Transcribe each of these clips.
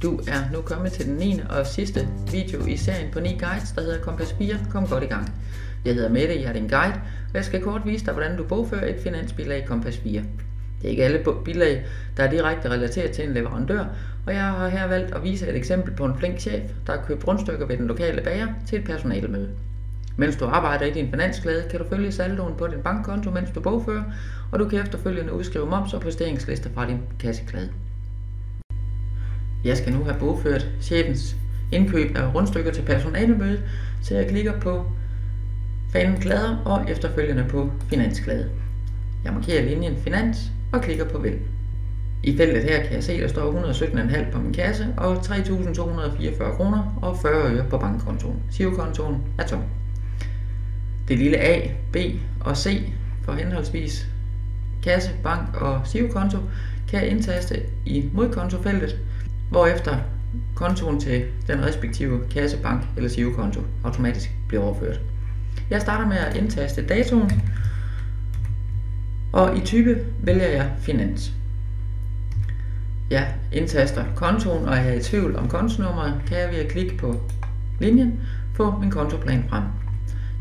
Du er nu kommet til den 9. og sidste video i serien på 9 guides, der hedder Kompas 4. Kom godt i gang. Jeg hedder Mette, jeg er din guide, og jeg skal kort vise dig, hvordan du bogfører et finansbilag i Kompas 4. Det er ikke alle bilag, der er direkte relateret til en leverandør, og jeg har her valgt at vise et eksempel på en flink chef, der har købt rundstykker ved den lokale bager til et personalemøde. Mens du arbejder i din finansglæde, kan du følge saldoen på din bankkonto, mens du bogfører, og du kan efterfølgende udskrive moms og posteringslister fra din kasseklæde. Jeg skal nu have bogført chefens indkøb af rundstykker til personalemødet, så jeg klikker på fanen klæder og efterfølgende på finansglæde. Jeg markerer linjen finans og klikker på vælg. I feltet her kan jeg se, at der står 117,5 på min kasse og 3.244 kroner og 40 øre på bankkontoen. Girokontoen er tom. Det lille A, B og C for henholdsvis kasse, bank og girokonto kan jeg indtaste i modkontofeltet, hvorefter kontoen til den respektive kasse, bank eller girokonto automatisk bliver overført. Jeg starter med at indtaste datoen, og i type vælger jeg finans. Jeg indtaster kontoen, og er jeg i tvivl om kontonummeret, kan jeg ved at klikke på linjen få min kontoplan frem.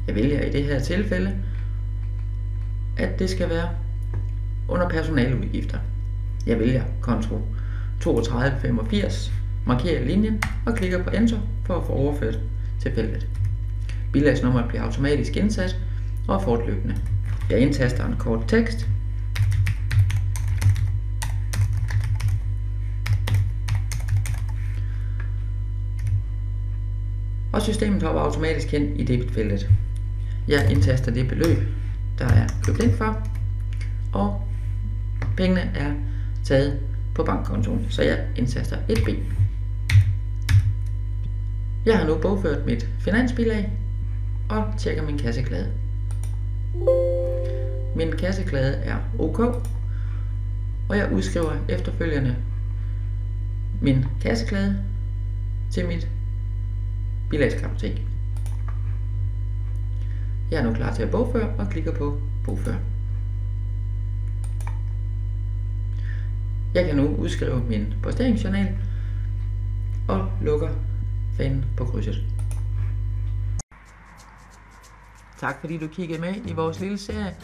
Jeg vælger i det her tilfælde, at det skal være under personaleudgifter. Jeg vælger konto 3285, markerer linjen og klikker på Enter for at få overført til feltet. Bilagsnummeret bliver automatisk indsat og er fortløbende. Jeg indtaster en kort tekst. Og systemet hopper automatisk hen i debitfeltet. Jeg indtaster det beløb, der er købt ind for, og pengene er taget på bankkontoen, så jeg indtaster et B. Jeg har nu bogført mit finansbilag og tjekker min kasseklæde. Min kasseklæde er OK, og jeg udskriver efterfølgende min kasseklæde til mit bilagskartotek. Jeg er nu klar til at bogføre og klikker på bogfør. Jeg kan nu udskrive min posteringsjournal og lukker fanen på krydset. Tak fordi du kiggede med i vores lille serie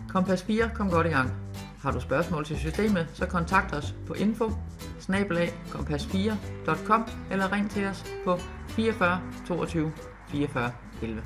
Kompas 4. Kom godt i gang. Har du spørgsmål til systemet, så kontakt os på info@kompas4.com eller ring til os på 44 22 44 11.